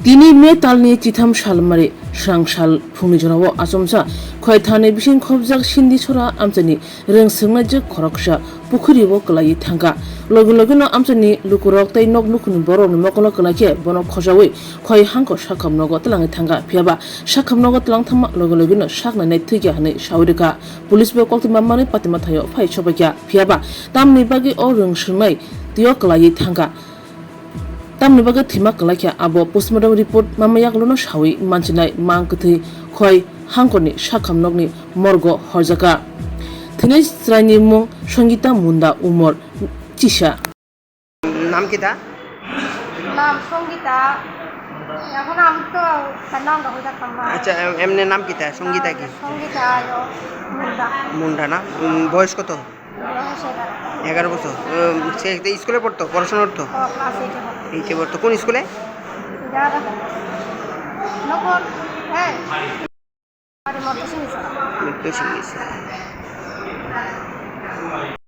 Tini me talni chitham shalmare shrang shal phungni jonawo asomsa khoi thane bising khobjak shindi chora amchani reng singna je khoroksha pukhuri bo klai thanga logino amchani lukurok tai nok lukuni borok ni mokolo klake bono khojawi khoi hangko shakham nogo tlangi thanga phiaba shakham nogo tlang thama logino shakna nei thigya hane shawrika police be kokti mamani patima thayo phai chobakya phiaba tamni bagi o reng singmai tiyo klai thanga tamni baga thima kalakya abo postmortem report mamayaklono shawi manchinai mangkthi khoi hangkoni shakhamnokni morgo horjaka thinai srani mung Sangita Munda umor Chisha নাম কি তা নাম সঙ্গীতা এখন আমি তো তার নামটা হয়ে থাকতাম না আচ্ছা এমনি নাম কি তা সঙ্গীতা কি সঙ্গীতা মুন্ডা মুন্ডা না বয়স কত বয়স 11 বছর সে স্কুলে পড়তো পড়াশোনা করতো ক্লাস 8 এ পড়তো কোন স্কুলে যারা নকল হ্যাঁ আরে মত শুনিস তো শিখেছে